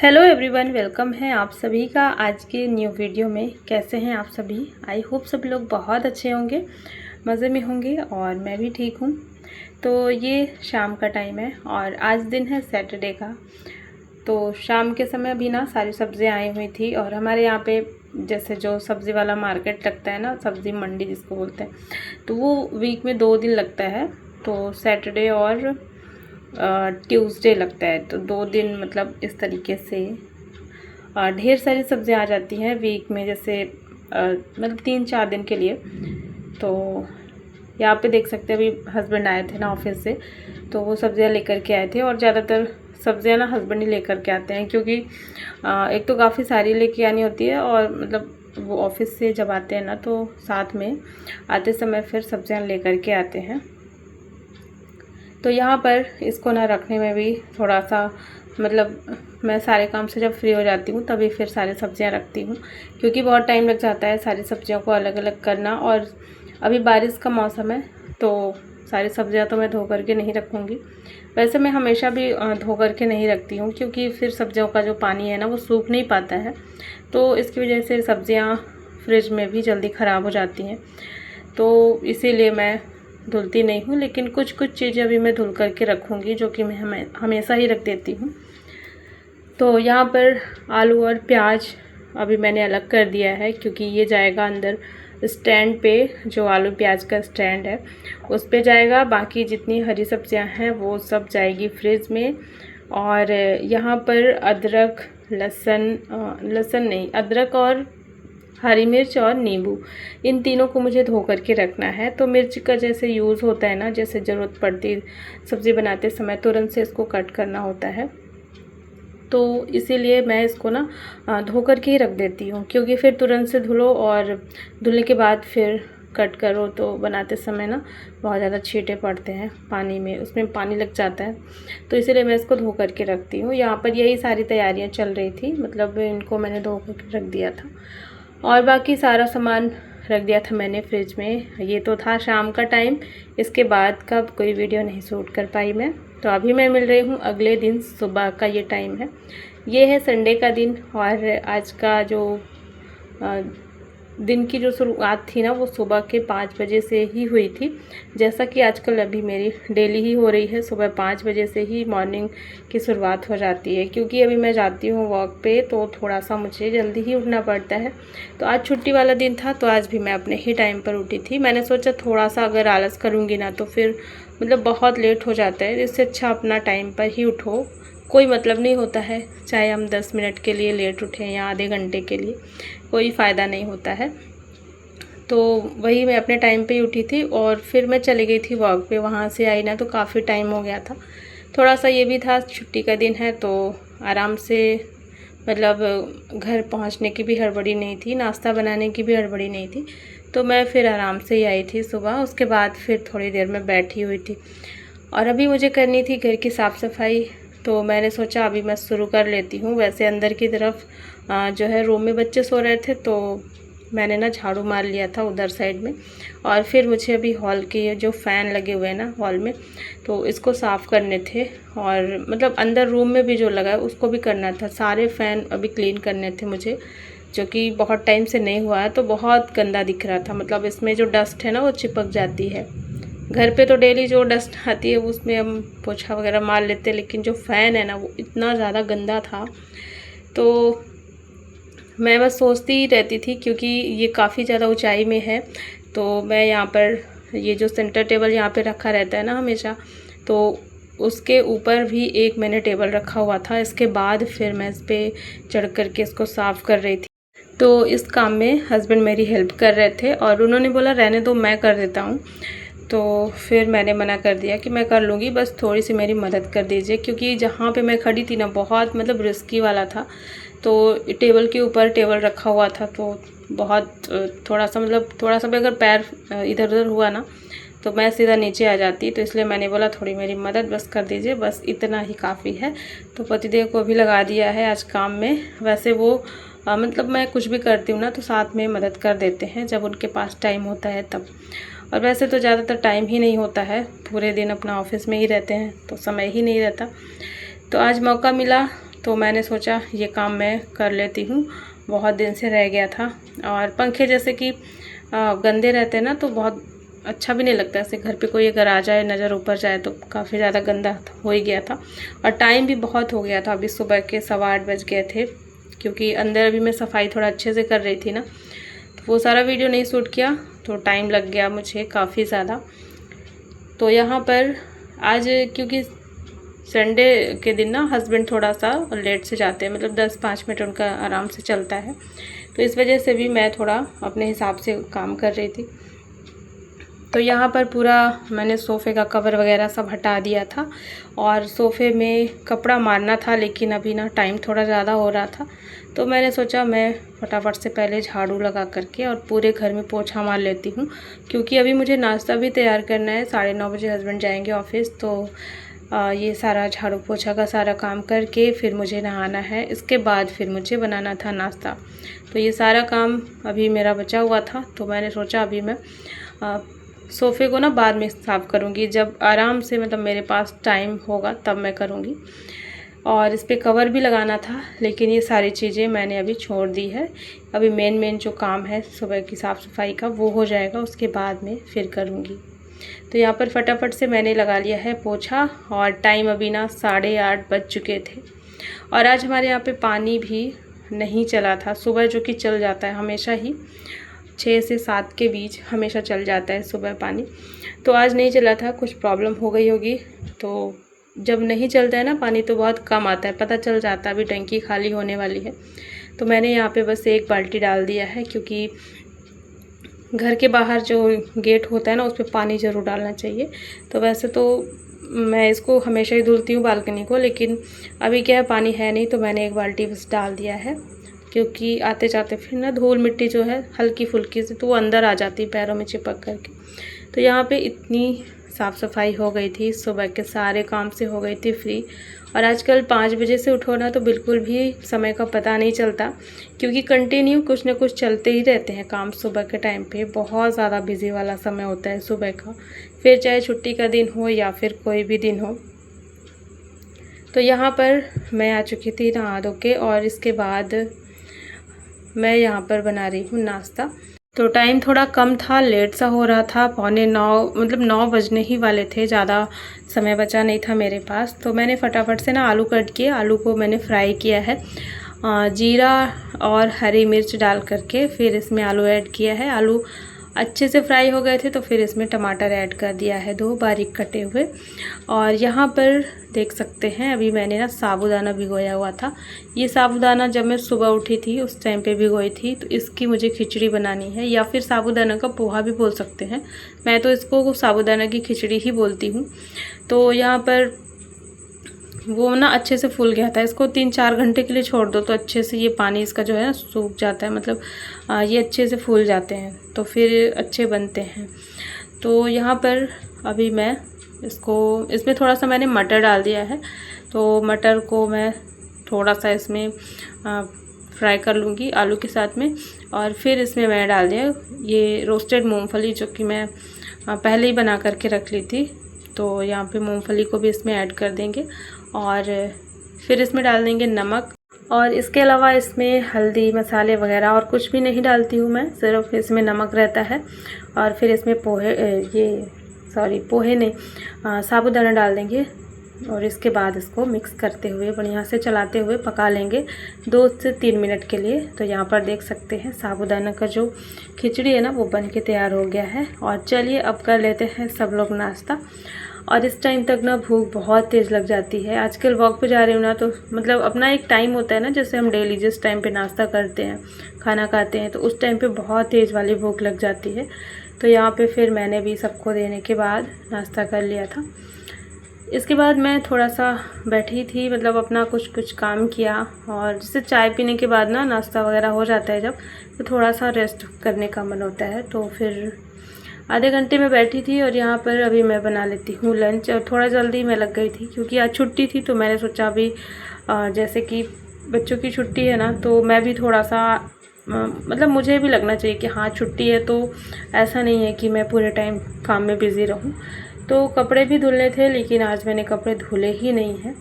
Hello everyone, welcome है आप सभी का आज के न्यू वीडियो में। कैसे हैं आप सभी? आई होप सभी लोग बहुत अच्छे होंगे, मज़े में होंगे और मैं भी ठीक हूँ। तो ये शाम का टाइम है और आज दिन है सैटरडे का। तो शाम के समय भी ना सारी सब्जियाँ आई हुई थी और हमारे यहाँ पे जैसे जो सब्ज़ी वाला मार्केट लगता है ना, सब्ज़ी मंडी जिसको बोलते हैं, तो वो वीक में 2 दिन लगता है। तो सैटरडे और ट्यूसडे लगता है। तो 2 दिन मतलब इस तरीके से ढेर सारी सब्जियां आ जाती हैं वीक में, जैसे मतलब 3-4 दिन के लिए। तो यहाँ पे देख सकते हैं, अभी हस्बैंड आए थे ना ऑफिस से, तो वो सब्जियां लेकर के आए थे। और ज़्यादातर सब्जियां ना हस्बैंड ही लेकर के आते हैं, क्योंकि एक तो काफ़ी सारी लेके आनी होती है और मतलब वो ऑफिस से जब आते हैं ना तो साथ में आते समय फिर सब्जियां लेकर के आते हैं। तो यहाँ पर इसको ना रखने में भी थोड़ा सा मतलब मैं सारे काम से जब फ्री हो जाती हूँ तभी फिर सारी सब्जियाँ रखती हूँ, क्योंकि बहुत टाइम लग जाता है सारी सब्जियों को अलग अलग करना। और अभी बारिश का मौसम है तो सारी सब्जियाँ तो मैं धो करके नहीं रखूँगी। वैसे मैं हमेशा भी धो करके नहीं रखती हूँ, क्योंकि फिर सब्जियों का जो पानी है ना वो सूख नहीं पाता है, तो इसकी वजह से सब्जियाँ फ्रिज में भी जल्दी ख़राब हो जाती हैं। तो इसीलिए मैं धुलती नहीं हूँ, लेकिन कुछ कुछ चीज़ें अभी मैं धुल करके रखूँगी, जो कि मैं हमेशा ही रख देती हूँ। तो यहाँ पर आलू और प्याज अभी मैंने अलग कर दिया है, क्योंकि ये जाएगा अंदर स्टैंड पे, जो आलू प्याज का स्टैंड है उस पे जाएगा। बाकी जितनी हरी सब्जियां हैं वो सब जाएगी फ्रिज में। और यहाँ पर अदरक, लहसुन नहीं, अदरक और हरी मिर्च और नींबू, इन तीनों को मुझे धो करके रखना है। तो मिर्च का जैसे यूज़ होता है ना, जैसे ज़रूरत पड़ती सब्ज़ी बनाते समय तुरंत से इसको कट करना होता है, तो इसीलिए मैं इसको ना धो करके ही रख देती हूँ, क्योंकि फिर तुरंत से धुलो और धुलने के बाद फिर कट करो तो बनाते समय ना बहुत ज़्यादा छींटे पड़ते हैं पानी में, उसमें पानी लग जाता है। तो इसीलिए मैं इसको धो करके रखती हूँ। यहाँ पर यही सारी तैयारियाँ चल रही थी, मतलब इनको मैंने धो करके रख दिया था और बाकी सारा सामान रख दिया था मैंने फ्रिज में। ये तो था शाम का टाइम, इसके बाद का कोई वीडियो नहीं शूट कर पाई मैं। तो अभी मैं मिल रही हूँ अगले दिन सुबह का, ये टाइम है, ये है संडे का दिन। और आज का जो दिन की जो शुरुआत थी ना वो सुबह के 5 बजे से ही हुई थी, जैसा कि आजकल अभी मेरी डेली ही हो रही है। सुबह 5 बजे से ही मॉर्निंग की शुरुआत हो जाती है, क्योंकि अभी मैं जाती हूँ वॉक पे, तो थोड़ा सा मुझे जल्दी ही उठना पड़ता है। तो आज छुट्टी वाला दिन था, तो आज भी मैं अपने ही टाइम पर उठी थी। मैंने सोचा थोड़ा सा अगर आलस करूँगी ना तो फिर मतलब बहुत लेट हो जाता है, इससे अच्छा अपना टाइम पर ही उठो। कोई मतलब नहीं होता है, चाहे हम 10 मिनट के लिए लेट उठें या आधे घंटे के लिए, कोई फ़ायदा नहीं होता है। तो वही मैं अपने टाइम पे ही उठी थी और फिर मैं चली गई थी वॉक पे। वहाँ से आई ना तो काफ़ी टाइम हो गया था। थोड़ा सा ये भी था छुट्टी का दिन है, तो आराम से मतलब घर पहुँचने की भी हड़बड़ी नहीं थी, नाश्ता बनाने की भी हड़बड़ी नहीं थी, तो मैं फिर आराम से ही आई थी सुबह। उसके बाद फिर थोड़ी देर में बैठी हुई थी और अभी मुझे करनी थी घर की साफ़ सफाई, तो मैंने सोचा अभी मैं शुरू कर लेती हूँ। वैसे अंदर की तरफ जो है रूम में बच्चे सो रहे थे, तो मैंने ना झाड़ू मार लिया था उधर साइड में। और फिर मुझे अभी हॉल के जो फ़ैन लगे हुए हैं ना हॉल में, तो इसको साफ़ करने थे। और मतलब अंदर रूम में भी जो लगा है उसको भी करना था, सारे फ़ैन अभी क्लीन करने थे मुझे, जो कि बहुत टाइम से नहीं हुआ है। तो बहुत गंदा दिख रहा था, मतलब इसमें जो डस्ट है ना वो चिपक जाती है। घर पे तो डेली जो डस्ट आती है उसमें हम पोछा वगैरह मार लेते हैं, लेकिन जो फ़ैन है ना वो इतना ज़्यादा गंदा था। तो मैं बस सोचती ही रहती थी, क्योंकि ये काफ़ी ज़्यादा ऊंचाई में है, तो मैं यहाँ पर ये जो सेंटर टेबल यहाँ पे रखा रहता है ना हमेशा, तो उसके ऊपर भी एक मैंने टेबल रखा हुआ था। इसके बाद फिर मैं इस पर चढ़ कर के इसको साफ़ कर रही थी। तो इस काम में हस्बैंड मेरी हेल्प कर रहे थे और उन्होंने बोला रहने दो, मैं कर देता हूँ। तो फिर मैंने मना कर दिया कि मैं कर लूँगी, बस थोड़ी सी मेरी मदद कर दीजिए, क्योंकि जहाँ पे मैं खड़ी थी ना बहुत मतलब रिस्की वाला था। तो टेबल के ऊपर टेबल रखा हुआ था, तो बहुत थोड़ा सा मतलब थोड़ा सा भी अगर पैर इधर उधर हुआ ना तो मैं सीधा नीचे आ जाती। तो इसलिए मैंने बोला थोड़ी मेरी मदद बस कर दीजिए, बस इतना ही काफ़ी है। तो पतिदेव को भी लगा दिया है आज काम में। वैसे वो मतलब मैं कुछ भी करती हूँ ना तो साथ में मदद कर देते हैं जब उनके पास टाइम होता है तब। और वैसे तो ज़्यादातर टाइम ही नहीं होता है, पूरे दिन अपना ऑफिस में ही रहते हैं तो समय ही नहीं रहता। तो आज मौका मिला तो मैंने सोचा ये काम मैं कर लेती हूँ, बहुत दिन से रह गया था। और पंखे जैसे कि गंदे रहते हैं ना, तो बहुत अच्छा भी नहीं लगता। ऐसे घर पे कोई अगर आ जाए, नज़र ऊपर जाए, तो काफ़ी ज़्यादा गंदा हो ही गया था। और टाइम भी बहुत हो गया था, अभी सुबह के 8:15 बज गए थे, क्योंकि अंदर अभी मैं सफाई थोड़ा अच्छे से कर रही थी ना, तो वो सारा वीडियो नहीं शूट किया, तो टाइम लग गया मुझे काफ़ी ज़्यादा। तो यहाँ पर आज क्योंकि संडे के दिन ना हस्बैंड थोड़ा सा लेट से जाते हैं, मतलब 10-5 मिनट उनका आराम से चलता है, तो इस वजह से भी मैं थोड़ा अपने हिसाब से काम कर रही थी। तो यहाँ पर पूरा मैंने सोफ़े का कवर वगैरह सब हटा दिया था, और सोफ़े में कपड़ा मारना था, लेकिन अभी ना टाइम थोड़ा ज़्यादा हो रहा था, तो मैंने सोचा मैं फटाफट से पहले झाड़ू लगा करके और पूरे घर में पोछा मार लेती हूँ, क्योंकि अभी मुझे नाश्ता भी तैयार करना है। 9:30 बजे हस्बैंड जाएंगे ऑफिस, तो ये सारा झाड़ू पोछा का सारा काम करके फिर मुझे नहाना है। इसके बाद फिर मुझे बनाना था नाश्ता, तो ये सारा काम अभी मेरा बचा हुआ था। तो मैंने सोचा अभी मैं सोफ़े को ना बाद में साफ़ करूँगी, जब आराम से मतलब मेरे पास टाइम होगा तब मैं करूँगी। और इस पे कवर भी लगाना था, लेकिन ये सारी चीज़ें मैंने अभी छोड़ दी है। अभी मेन जो काम है सुबह की साफ़ सफाई का, वो हो जाएगा, उसके बाद में फिर करूँगी। तो यहाँ पर फटाफट से मैंने लगा लिया है पोछा, और टाइम अभी ना 8:30 बज चुके थे। और आज हमारे यहाँ पे पानी भी नहीं चला था सुबह, जो कि चल जाता है हमेशा ही, 6 से 7 के बीच हमेशा चल जाता है सुबह पानी। तो आज नहीं चला था, कुछ प्रॉब्लम हो गई होगी। तो जब नहीं चलता है ना पानी, तो बहुत कम आता है, पता चल जाता है अभी टंकी खाली होने वाली है। तो मैंने यहाँ पे बस 1 बाल्टी डाल दिया है, क्योंकि घर के बाहर जो गेट होता है ना, उस पर पानी ज़रूर डालना चाहिए। तो वैसे तो मैं इसको हमेशा ही धुलती हूँ बालकनी को, लेकिन अभी क्या है पानी है नहीं, तो मैंने 1 बाल्टी बस डाल दिया है, क्योंकि आते जाते फिर ना धूल मिट्टी जो है हल्की फुल्की से, तो वो अंदर आ जाती है पैरों में चिपक करके। तो यहाँ पे इतनी साफ़ सफाई हो गई थी, सुबह के सारे काम से हो गई थी फ्री। और आजकल 5 बजे से उठो ना, तो बिल्कुल भी समय का पता नहीं चलता, क्योंकि कंटिन्यू कुछ ना कुछ चलते ही रहते हैं काम। सुबह के टाइम पे बहुत ज़्यादा बिजी वाला समय होता है सुबह का, फिर चाहे छुट्टी का दिन हो या फिर कोई भी दिन हो। तो यहाँ पर मैं आ चुकी थी नहा धो के, और इसके बाद मैं यहाँ पर बना रही हूँ नाश्ता। तो टाइम थोड़ा कम था, लेट सा हो रहा था, 8:45 मतलब 9 बजने ही वाले थे, ज़्यादा समय बचा नहीं था मेरे पास। तो मैंने फटाफट से ना आलू कट किए, आलू को मैंने फ्राई किया है, जीरा और हरी मिर्च डाल करके फिर इसमें आलू ऐड किया है। आलू अच्छे से फ्राई हो गए थे, तो फिर इसमें टमाटर ऐड कर दिया है 2 बारीक कटे हुए। और यहाँ पर देख सकते हैं अभी मैंने ना साबूदाना भिगोया हुआ था। ये साबूदाना जब मैं सुबह उठी थी उस टाइम पे भिगोई थी, तो इसकी मुझे खिचड़ी बनानी है, या फिर साबूदाना का पोहा भी बोल सकते हैं। मैं तो इसको साबूदाना की खिचड़ी ही बोलती हूँ। तो यहाँ पर वो ना अच्छे से फूल गया था, इसको 3-4 घंटे के लिए छोड़ दो, तो अच्छे से ये पानी इसका जो है ना सूख जाता है, मतलब ये अच्छे से फूल जाते हैं, तो फिर अच्छे बनते हैं। तो यहाँ पर अभी मैं इसमें थोड़ा सा मैंने मटर डाल दिया है, तो मटर को मैं थोड़ा सा इसमें फ्राई कर लूँगी आलू के साथ में। और फिर इसमें मैं डाल दिया ये रोस्टेड मूंगफली, जो कि मैं पहले ही बना करके रख ली थी। तो यहाँ पे मूंगफली को भी इसमें ऐड कर देंगे, और फिर इसमें डाल देंगे नमक। और इसके अलावा इसमें हल्दी मसाले वगैरह और कुछ भी नहीं डालती हूँ मैं, सिर्फ इसमें नमक रहता है। और फिर इसमें पोहे नहीं, साबूदाना डाल देंगे, और इसके बाद इसको मिक्स करते हुए बढ़िया से चलाते हुए पका लेंगे 2 से 3 मिनट के लिए। तो यहाँ पर देख सकते हैं साबूदाना का जो खिचड़ी है ना, वो बन के तैयार हो गया है। और चलिए अब कर लेते हैं सब लोग नाश्ता। और इस टाइम तक ना भूख बहुत तेज़ लग जाती है। आजकल वॉक पे जा रही हूँ ना, तो मतलब अपना एक टाइम होता है ना, जैसे हम डेली जिस टाइम पे नाश्ता करते हैं, खाना खाते हैं, तो उस टाइम पे बहुत तेज़ वाली भूख लग जाती है। तो यहाँ पे फिर मैंने भी सबको देने के बाद नाश्ता कर लिया था। इसके बाद मैं थोड़ा सा बैठी थी, मतलब अपना कुछ काम किया, और जैसे चाय पीने के बाद ना नाश्ता वगैरह हो जाता है जब, तो थोड़ा सा रेस्ट करने का मन होता है। तो फिर आधे घंटे में बैठी थी, और यहाँ पर अभी मैं बना लेती हूँ लंच। और थोड़ा जल्दी मैं लग गई थी, क्योंकि आज छुट्टी थी, तो मैंने सोचा अभी जैसे कि बच्चों की छुट्टी है ना, तो मैं भी थोड़ा सा मतलब मुझे भी लगना चाहिए कि हाँ छुट्टी है, तो ऐसा नहीं है कि मैं पूरे टाइम काम में बिज़ी रहूँ। तो कपड़े भी धुलने थे, लेकिन आज मैंने कपड़े धुले ही नहीं हैं।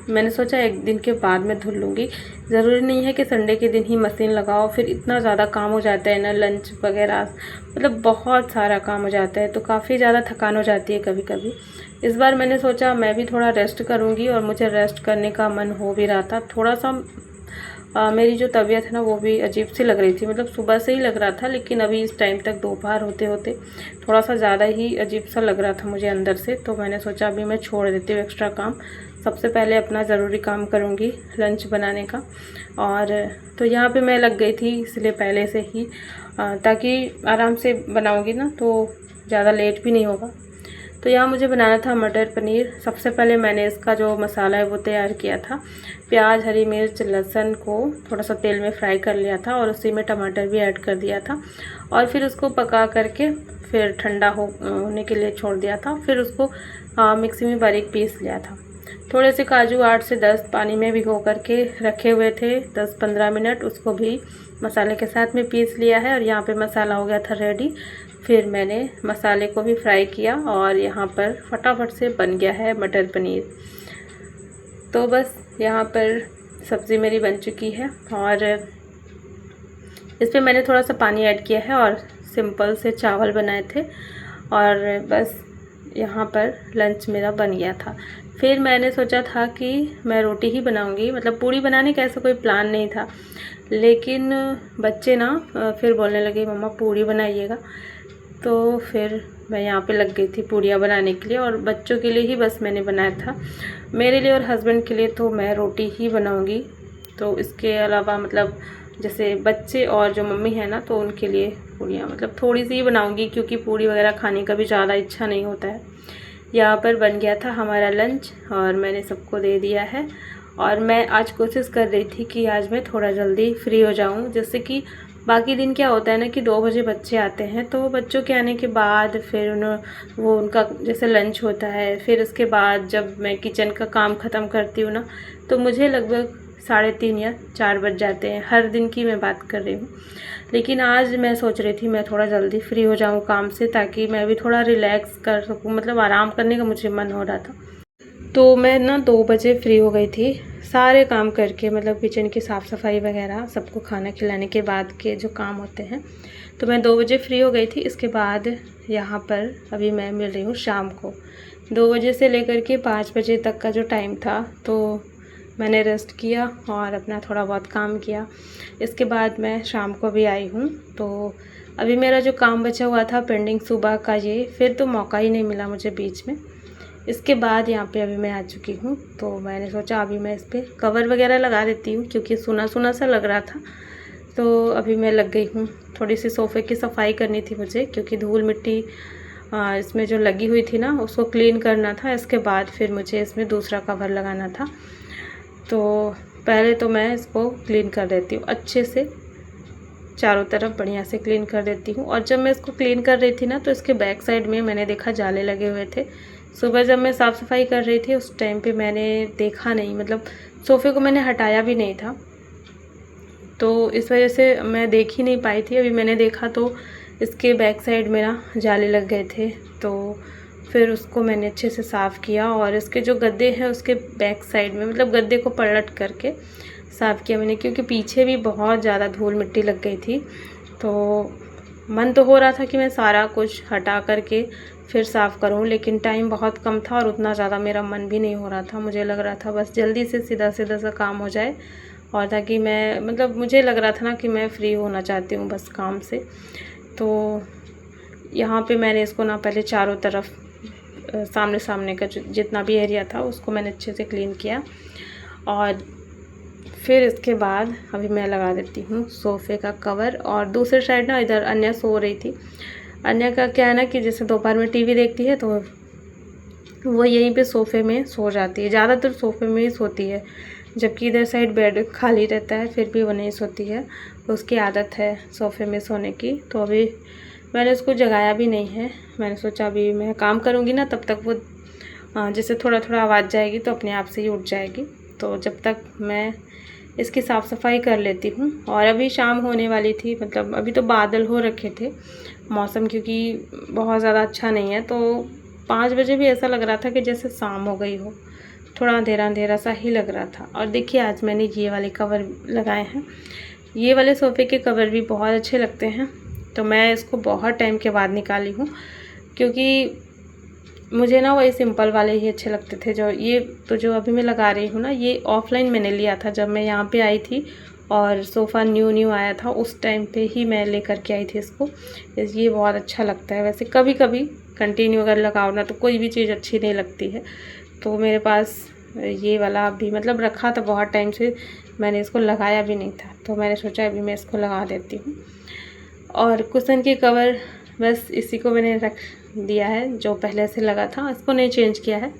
मैंने सोचा एक दिन के बाद में धुल लूँगी। ज़रूरी नहीं है कि संडे के दिन ही मशीन लगाओ, फिर इतना ज़्यादा काम हो जाता है ना, लंच वगैरह मतलब बहुत सारा काम हो जाता है, तो काफ़ी ज़्यादा थकान हो जाती है कभी कभी। इस बार मैंने सोचा मैं भी थोड़ा रेस्ट करूँगी, और मुझे रेस्ट करने का मन हो भी रहा था। थोड़ा सा मेरी जो तबीयत है ना वो भी अजीब सी लग रही थी, मतलब सुबह से ही लग रहा था, लेकिन अभी इस टाइम तक दोपहर होते होते थोड़ा सा ज़्यादा ही अजीब सा लग रहा था मुझे अंदर से। तो मैंने सोचा अभी मैं छोड़ देती हूँ एक्स्ट्रा काम, सबसे पहले अपना ज़रूरी काम करूँगी लंच बनाने का। और तो यहाँ पे मैं लग गई थी इसलिए पहले से ही, ताकि आराम से बनाऊँगी ना तो ज़्यादा लेट भी नहीं होगा। तो यहाँ मुझे बनाना था मटर पनीर। सबसे पहले मैंने इसका जो मसाला है वो तैयार किया था। प्याज, हरी मिर्च, लहसुन को थोड़ा सा तेल में फ्राई कर लिया था, और उसी में टमाटर भी ऐड कर दिया था, और फिर उसको पका करके फिर ठंडा होने के लिए छोड़ दिया था। फिर उसको मिक्सी में बारीक पीस लिया था। थोड़े से काजू 8 से 10 पानी में भिगो करके रखे हुए थे 10-15 मिनट, उसको भी मसाले के साथ में पीस लिया है, और यहाँ पे मसाला हो गया था रेडी। फिर मैंने मसाले को भी फ्राई किया, और यहाँ पर फटाफट से बन गया है मटर पनीर। तो बस यहाँ पर सब्ज़ी मेरी बन चुकी है, और इस पर मैंने थोड़ा सा पानी ऐड किया है, और सिंपल से चावल बनाए थे, और बस यहाँ पर लंच मेरा बन गया था। फिर मैंने सोचा था कि मैं रोटी ही बनाऊंगी, मतलब पूड़ी बनाने का ऐसा कोई प्लान नहीं था, लेकिन बच्चे ना फिर बोलने लगे मम्मा पूड़ी बनाइएगा। तो फिर मैं यहाँ पे लग गई थी पूड़ियाँ बनाने के लिए, और बच्चों के लिए ही बस मैंने बनाया था। मेरे लिए और हस्बैंड के लिए तो मैं रोटी ही बनाऊंगी। तो इसके अलावा मतलब जैसे बच्चे और जो मम्मी है ना, तो उनके लिए पूड़ियाँ मतलब थोड़ी सी ही बनाऊंगी, क्योंकि पूड़ी वगैरह खाने का भी ज़्यादा इच्छा नहीं होता है। यहाँ पर बन गया था हमारा लंच, और मैंने सबको दे दिया है। और मैं आज कोशिश कर रही थी कि आज मैं थोड़ा जल्दी फ्री हो जाऊँ, जैसे कि बाकी दिन क्या होता है ना कि 2 बजे बच्चे आते हैं, तो बच्चों के आने के बाद फिर वो उनका जैसे लंच होता है, फिर उसके बाद जब मैं किचन का काम ख़त्म करती हूँ ना, तो मुझे लगभग 3:30 या 4 बज जाते हैं। हर दिन की मैं बात कर रही हूँ, लेकिन आज मैं सोच रही थी मैं थोड़ा जल्दी फ्री हो जाऊँ काम से, ताकि मैं भी थोड़ा रिलैक्स कर सकूँ, मतलब आराम करने का मुझे मन हो रहा था। तो मैं ना 2 बजे फ्री हो गई थी, सारे काम करके, मतलब किचन की साफ़ सफाई वगैरह, सबको खाना खिलाने के बाद के जो काम होते हैं। तो मैं 2 बजे फ्री हो गई थी। इसके बाद यहाँ पर अभी मैं मिल रही हूँ शाम को। 2 बजे से लेकर के 5 बजे तक का जो टाइम था, तो मैंने रेस्ट किया और अपना थोड़ा बहुत काम किया। इसके बाद मैं शाम को भी आई हूँ। तो अभी मेरा जो काम बचा हुआ था पेंडिंग सुबह का, ये फिर तो मौका ही नहीं मिला मुझे बीच में। इसके बाद यहाँ पे अभी मैं आ चुकी हूँ, तो मैंने सोचा अभी मैं इस पर कवर वगैरह लगा देती हूँ, क्योंकि सुना सुना सा लग रहा था। तो अभी मैं लग गई हूँ, थोड़ी सी सोफ़े की सफाई करनी थी मुझे, क्योंकि धूल मिट्टी इसमें जो लगी हुई थी ना, उसको क्लीन करना था। इसके बाद फिर मुझे इसमें दूसरा कवर लगाना था। तो पहले तो मैं इसको क्लीन कर देती हूँ अच्छे से, चारों तरफ बढ़िया से क्लीन कर देती हूँ। और जब मैं इसको क्लीन कर रही थी ना, तो इसके बैक साइड में मैंने देखा जाले लगे हुए थे। सुबह जब मैं साफ़ सफाई कर रही थी उस टाइम पे मैंने देखा नहीं, मतलब सोफ़े को मैंने हटाया भी नहीं था, तो इस वजह से मैं देख ही नहीं पाई थी। अभी मैंने देखा तो इसके बैक साइड में ना जाले लग गए थे, तो फिर उसको मैंने अच्छे से साफ़ किया। और इसके जो गद्दे हैं उसके बैक साइड में, मतलब गद्दे को पलट करके साफ़ किया मैंने, क्योंकि पीछे भी बहुत ज़्यादा धूल मिट्टी लग गई थी। तो मन तो हो रहा था कि मैं सारा कुछ हटा करके फिर साफ़ करूं, लेकिन टाइम बहुत कम था और उतना ज़्यादा मेरा मन भी नहीं हो रहा था। मुझे लग रहा था बस जल्दी से सीधा सीधा सा काम हो जाए, और ताकि मैं, मतलब मुझे लग रहा था ना कि मैं फ्री होना चाहती हूँ बस काम से। तो यहाँ पे मैंने इसको ना पहले चारों तरफ सामने सामने का जितना भी एरिया था उसको मैंने अच्छे से क्लीन किया, और फिर इसके बाद अभी मैं लगा देती हूँ सोफ़े का कवर। और दूसरी साइड ना इधर अन्या सो रही थी। अन्या का क्या है ना कि जैसे दोपहर में टीवी देखती है, तो वो यहीं पे सोफ़े में सो जाती है, ज़्यादातर सोफ़े में ही सोती है, जबकि इधर साइड बेड खाली रहता है, फिर भी वो नहीं सोती है। उसकी आदत है सोफ़े में सोने की। तो अभी मैंने उसको जगाया भी नहीं है। मैंने सोचा अभी मैं काम करूँगी ना, तब तक वो जैसे थोड़ा थोड़ा आवाज़ जाएगी तो अपने आप से ही उठ जाएगी। तो जब तक मैं इसकी साफ़ सफाई कर लेती हूँ। और अभी शाम होने वाली थी, मतलब अभी तो बादल हो रखे थे, मौसम क्योंकि बहुत ज़्यादा अच्छा नहीं है, तो 5 बजे भी ऐसा लग रहा था कि जैसे शाम हो गई हो। थोड़ा अंधेरा अंधेरा सा ही लग रहा था। और देखिए आज मैंने ये वाले कवर लगाए हैं। ये वाले सोफ़े के कवर भी बहुत अच्छे लगते हैं, तो मैं इसको बहुत टाइम के बाद निकाली हूँ, क्योंकि मुझे ना वही सिंपल वाले ही अच्छे लगते थे। जो अभी मैं लगा रही हूँ ना, ये ऑफ़लाइन मैंने लिया था जब मैं यहाँ पे आई थी और सोफ़ा न्यू आया था, उस टाइम पे ही मैं लेकर के आई थी इसको। ये बहुत अच्छा लगता है। वैसे कभी कभी कंटिन्यू अगर लगाओ ना तो कोई भी चीज़ अच्छी नहीं लगती है। तो मेरे पास ये वाला भी मतलब रखा था बहुत टाइम से, मैंने इसको लगाया भी नहीं था, तो मैंने सोचा अभी मैं इसको लगा देती हूँ। और कुशन के कवर बस इसी को मैंने रख दिया है, जो पहले से लगा था इसको नहीं चेंज किया है।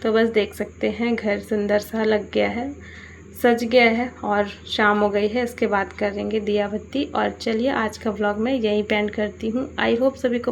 तो बस देख सकते हैं घर सुंदर सा लग गया है, सज गया है और शाम हो गई है। इसके बाद करेंगे दिया बत्ती। और चलिए आज का व्लॉग मैं यहीं पे एंड करती हूँ। आई होप सभी को